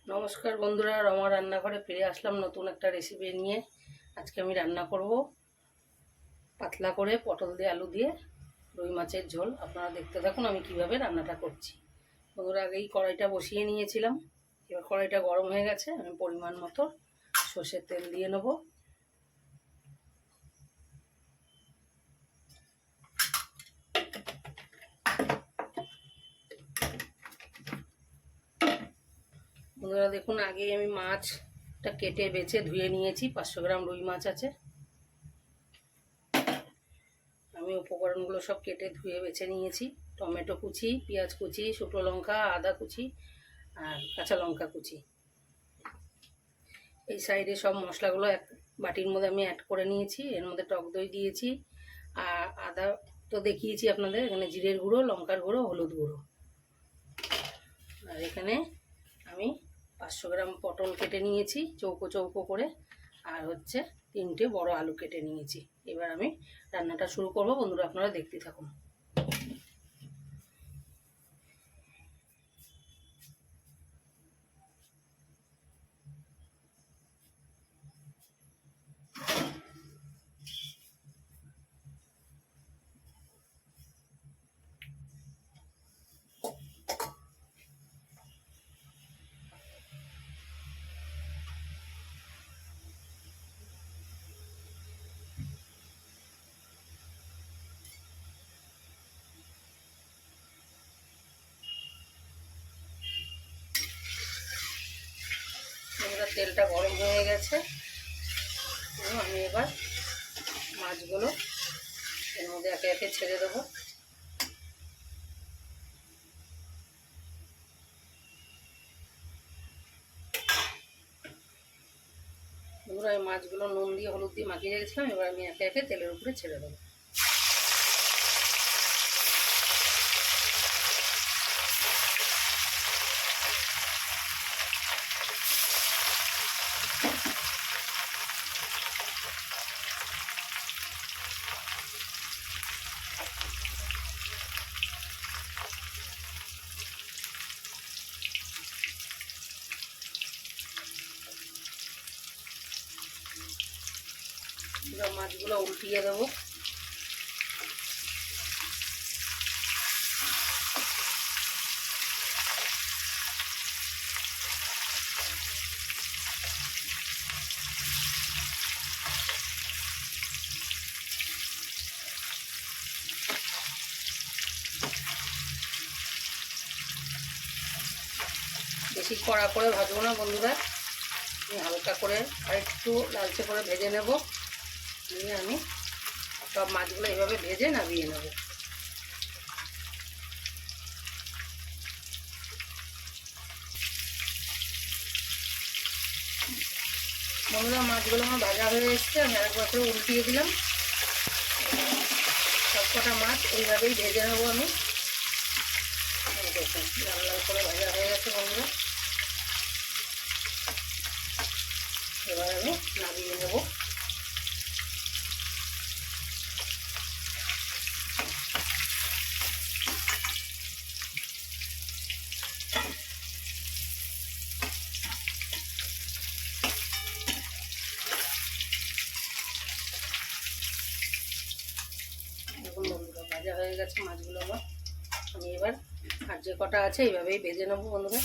নমস্কার বন্ধুরা, আমার রান্নাঘরে ফিরে আসলাম নতুন একটা রেসিপি নিয়ে। আজকে আমি রান্না করব পাতলা করে পটল দিয়ে আলু দিয়ে রুই মাছের ঝোল। আপনারা দেখতে থাকুন আমি কিভাবে রান্নাটা করছি। বন্ধুরা, আগেই কড়াইটা বসিয়ে নিয়েছিলাম। এবার কড়াইটা গরম হয়ে গেছে, আমি পরিমাণ মতো সর্ষের তেল দিয়ে নেব। বন্ধুরা দেখুন, আগেই আমি মাছটা কেটে বেছে ধুয়ে নিয়েছি। 500 গ্রাম রুই মাছ আছে। আমি উপকরণগুলো সব কেটে ধুয়ে বেছে নিয়েছি। টমেটো কুচি, পেঁয়াজ কুচি, শুকনো লঙ্কা, আদা কুচি আর কাঁচা লঙ্কা কুচি। এই সাইডে সব মশলাগুলো এক বাটির মধ্যে আমি অ্যাড করে নিয়েছি। এর মধ্যে টক দই দিয়েছি আর আদা তো দেখিয়েছি আপনাদের। এখানে জিরের গুঁড়ো, লঙ্কার গুঁড়ো, হলুদ গুঁড়ো। আর এখানে আমি 500 গ্রাম পটল কেটে নিয়েছি চৌকো চৌকো করে, আর হচ্ছে 3টে বড় আলু কেটে নিয়েছি। এবার আমি রান্নাটা শুরু করব। বন্ধুরা আপনারা দেখতে থাকুন। তেলটা গরম হয়ে গেছে। আমি এবার মাছগুলো এর মধ্যে একে একে ছেড়ে দেবো। বন্ধুরা, এই মাছগুলো নুন দিয়ে হলুদ দিয়ে মাখিয়ে রেখেছিলাম। এবার আমি একে একে তেলের উপরে ছেড়ে দেবো। এবার মাছগুলো উল্টিয়ে দেবো। বেশি কড়া করে ভাজবো না বন্ধুরা, আমি হালকা করে আর একটু লালচে করে ভেজে নেব। নিয়ে আমি সব মাছগুলো এইভাবে ভেজে নামিয়ে নেব। বন্ধুরা, মাছগুলো আমার ভাজা হয়ে এসছে। আমি আরেকবার করে উল্টিয়ে দিলাম। সব কটা মাছ এইভাবেই ভেজে নেবো আমি। দেখুন লাল লাল করে ভাজা হয়ে গেছে বন্ধুরা। এবার আমি নামিয়ে নেব। দেখুন বন্ধুরা, ভাজা হয়ে গেছে মাছগুলো আমার। আমি এবার আর যে কটা আছে এইভাবেই ভেজে নেবো বন্ধুরা।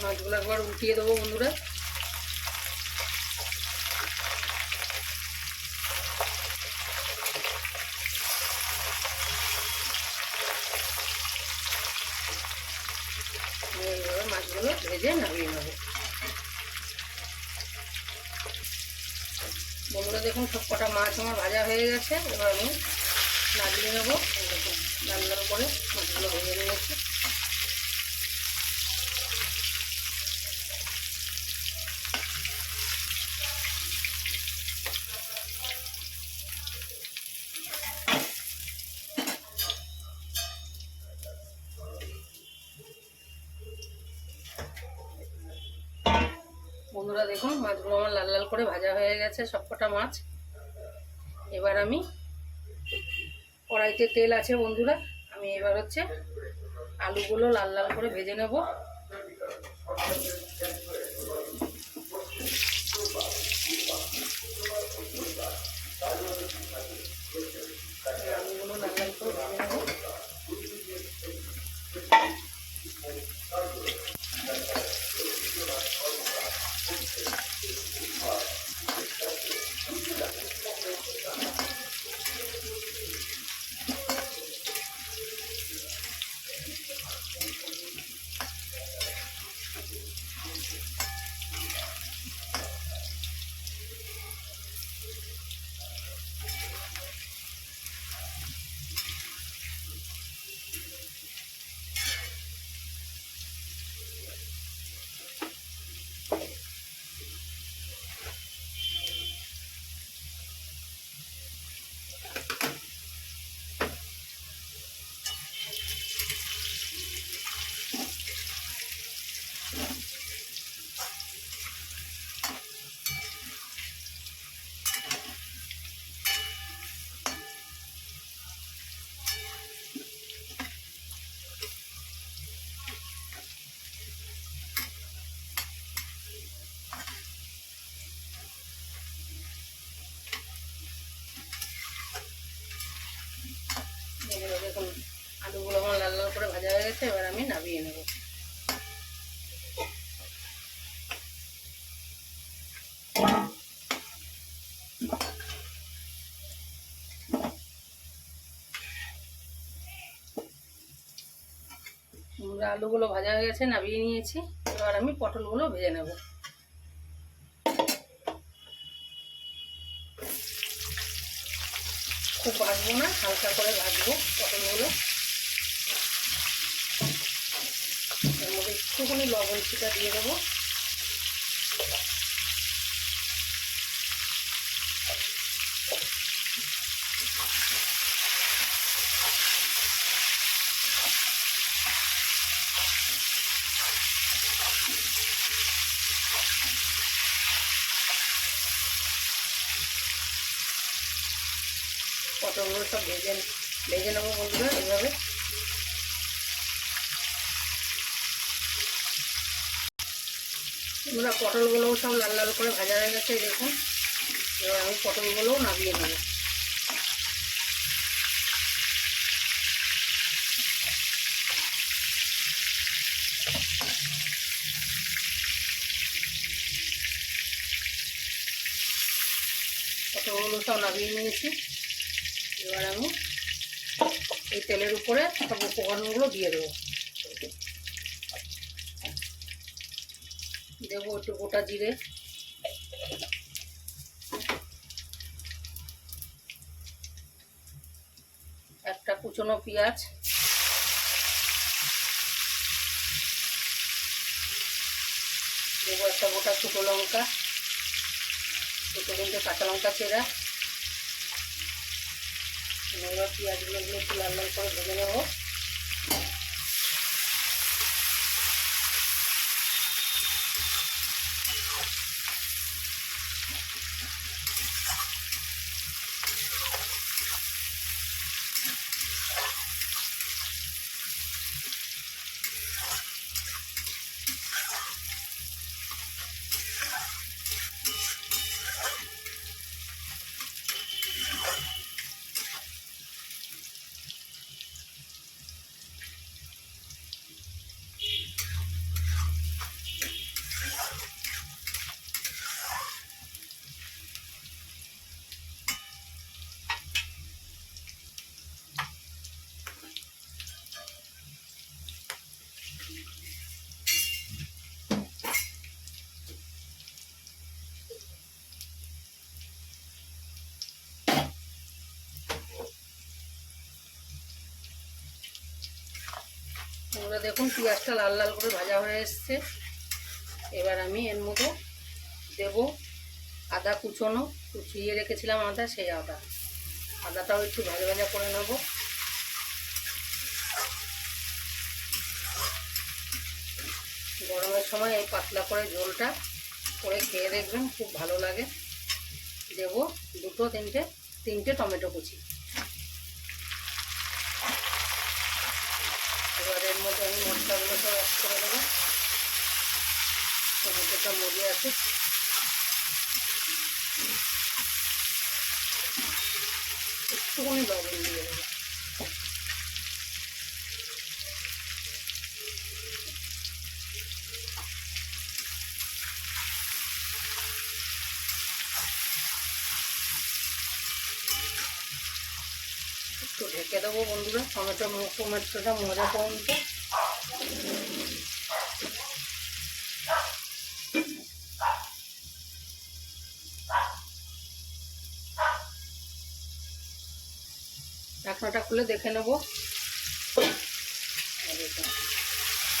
মাছগুলো একবার উঠিয়ে দেবো বন্ধুরা। এইভাবে মাছগুলো ভেজে নামিয়ে নেবো। বন্ধুরা দেখুন, সব কটা মাছ আমার ভাজা হয়ে গেছে। এবার আমি নামিয়ে নেবো। লাল লাল করে মাছগুলো ভেজে নিয়েছি। বন্ধুরা দেখুন মাছগুলো আমার লাল লাল করে ভাজা হয়ে গেছে সবকটা মাছ। এবার আমি কড়াইতে তেল আছে বন্ধুরা, আমি এবার হচ্ছে আলুগুলো লাল লাল করে ভেজে নেব। আলুগুলো লাল লাল করে ভেজে নেব। দেখুন আলুগুলো আমার লাল লাল করে ভাজা হয়ে গেছে, এবার আমি নামিয়ে নেব। আলুগুলো ভাজা হয়ে গেছে, নামিয়ে নিয়েছি। এবার আমি পটলগুলো ভেজে নেব। খুব ভাজবো না, হালকা করে ভাজবো পটলগুলো। এর মধ্যে একটুখানি লবণ ছিটা দিয়ে দেবো। পটলগুলো সব ভেজে নেবো বন্ধুরা এইভাবে। বন্ধুরা পটলগুলোও সব লাল লাল করে ভাজা হয়ে গেছে দেখুন। এবার আমি পটলগুলোও নামিয়ে নেব। পটলগুলো সব নামিয়ে নিয়েছি। এবার আমি এই তেলের উপরে সব উপকরণগুলো দিয়ে দেবো। দেবো একটু গোটা জিরে, একটা কুচনো পেঁয়াজ, দেবো একটা গোটা ছোটো লঙ্কা, দুটো তিনটে কাঁচা লঙ্কা চেরা। এবার পেঁয়াজগুলো একটু লাল লাল করে ভেজে নেবো। তোমরা দেখুন পেঁয়াজটা লাল লাল করে ভাজা হয়ে এসছে। এবার আমি এর মধ্যে দেব আদা কুচনো, কুচিয়ে রেখেছিলাম আদা, সেই আদাটাও একটু ভাজা ভাজা করে নেব। গরমের সময় এই পাতলা করে ঝোলটা করে খেয়ে দেখবেন, খুব ভালো লাগে। দেবো দুটো তিনটে টমেটো কুচি। এবার এর মধ্যে আমি মশলাগুলো সব অ্যাড করে দেবো। টমেটোটা মজে আছে। একটুখানি লবণ দিয়ে দেবো। একটু ঢেকে দেবো বন্ধুরা, টমেটোটা মজা পর্যন্ত। ঢাকনাটা খুলে দেখে নেবো।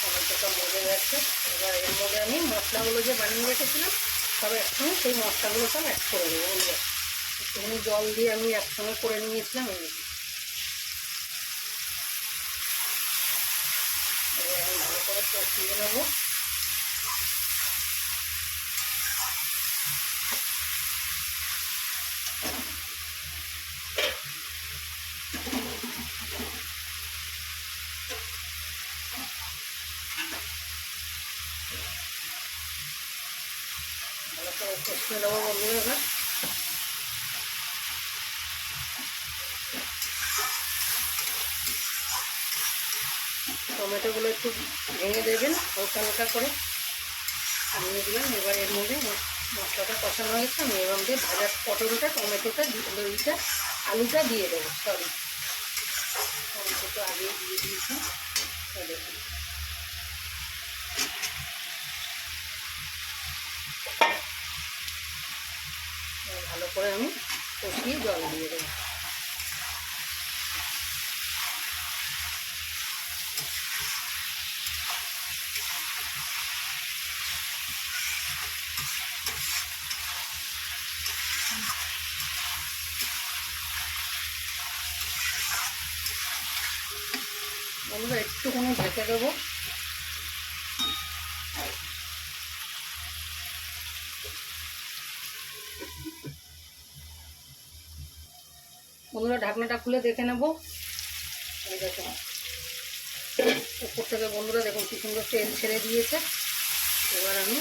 টমেটোটা মজে গেছে। এবার এর মধ্যে আমি মশলাগুলো যে বানিয়ে রেখেছিলাম সব একসঙ্গে, সেই মশলাগুলো সব অ্যাড করে দেবো বন্ধুরা। একটুখানি জল দিয়ে আমি একসঙ্গে করে নিয়েছিলাম। এবার আমি ভালো করে কষিয়ে নেবো। ভালো করে কষিয়ে নেবো বন্ধুরা। এবার টমেটোগুলো একটু ভেঙে দেবেন হালকা হালকা করে, ভেঙে দিলাম। এবার এর মধ্যে মশলাটা কষানো হয়েছে, আমি এর মধ্যে ভাজা পটলটা, টমেটোটা, দইটা, আলুটা দিয়ে দেবো। টমেটোটা আগে দিয়ে দিয়েছি। দেখুন ভালো করে আমি কষিয়ে জল দিয়ে দেবো। আমরা একটুখানি ঢেকে দেবো। বন্ধুরা ঢাকনাটা খুলে দেখে নেব। এই দেখুন উপর থেকে বন্ধুরা দেখুন কি সুন্দর তেল ছেড়ে দিয়েছে। এবার আমি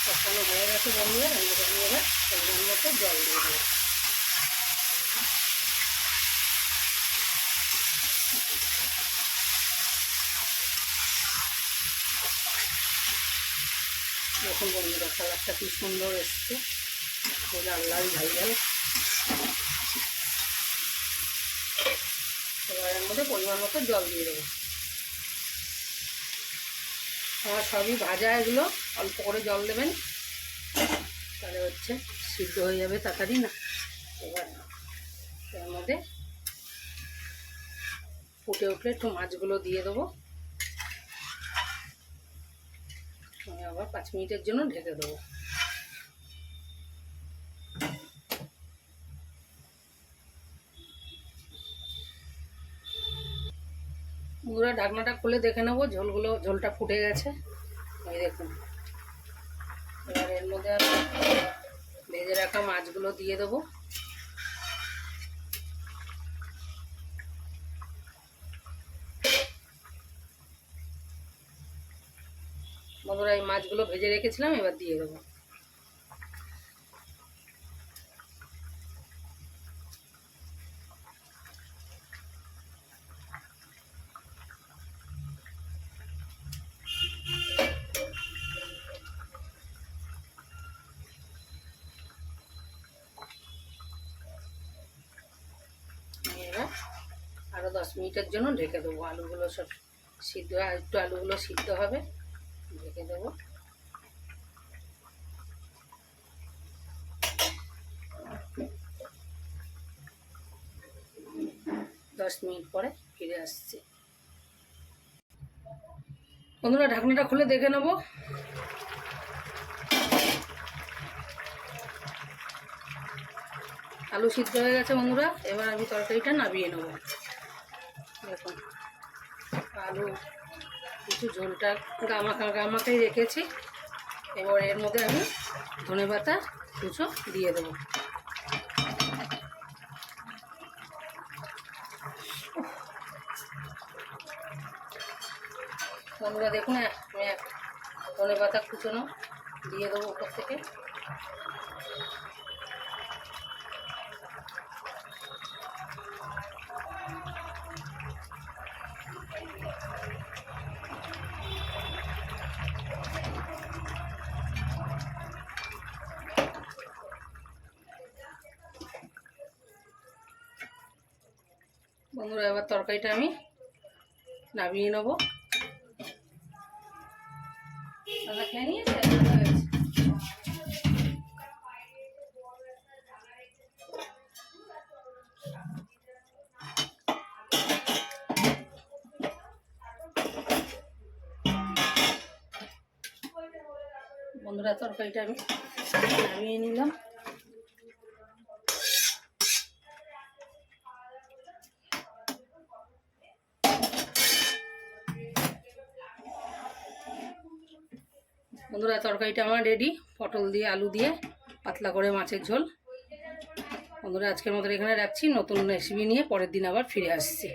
কষানো হয়ে গেছে বন্ধুরা। আমি এবার পরিমাণ মতো জল দিয়ে দেবো। দেখুন বন্ধুরা কালারটা কি সুন্দর এসছে, লাল লাল ঝাল ঝাল। এবার এর মধ্যে পরিমাণ মতো জল দিয়ে দেবো। আমার সবই ভাজা, এগুলো অল্প করে জল দেবেন, তাহলে হচ্ছে সিদ্ধ হয়ে যাবে তাড়াতাড়ি না। এবার এর মধ্যে ফুটে উঠলে একটু মাছগুলো দিয়ে দেবো। আমি আবার 5 মিনিটের জন্য ঢেকে দেবো। পুরো ঢাকনাটা খুলে দেখে নেবো ঝোলটা ফুটে গেছে। এই দেখুন এবার এর মধ্যে আমি ভেজে রাখা মাছগুলো দিয়ে দেবো। বন্ধুরা এই মাছগুলো ভেজে রেখেছিলাম, এবার দিয়ে দেবো। এবার আরও 10 মিনিটের জন্য ঢেকে দেবো। আলুগুলো সব সিদ্ধ, একটু আলুগুলো সিদ্ধ হবে, ঢেকে দেবো। 10 মিনিট পরে ফিরে আসছি। বন্ধুরা ঢাকনাটা খুলে দেখে নেবো। আলু সিদ্ধ হয়ে গেছে বন্ধুরা। এবার আমি তরকারিটা নামিয়ে নেবো। দেখুন আলু কিছু ঝোলটা গামাখাই রেখেছি। এবার এর মধ্যে আমি ধনেপাতা কুচো দিয়ে দেবো। বন্ধুরা দেখুন, আমি ধনেপাতা কুচোনো দিয়ে দেবো উপর থেকে। বন্ধুরা এবার তরকারিটা আমি নামিয়ে নেবো। দাদা খেয়ে নিয়েছে? বন্ধুরা তরকারিটা আমি নামিয়ে নিলাম। বন্ধুরা তরকারিটা আমার রেডি, পটল দিয়ে আলু দিয়ে পাতলা করে মাছের ঝোল। বন্ধুরা আজকের মতো এখানে রাখছি, নতুন রেসিপি নিয়ে পরের দিন আবার ফিরে আসছি।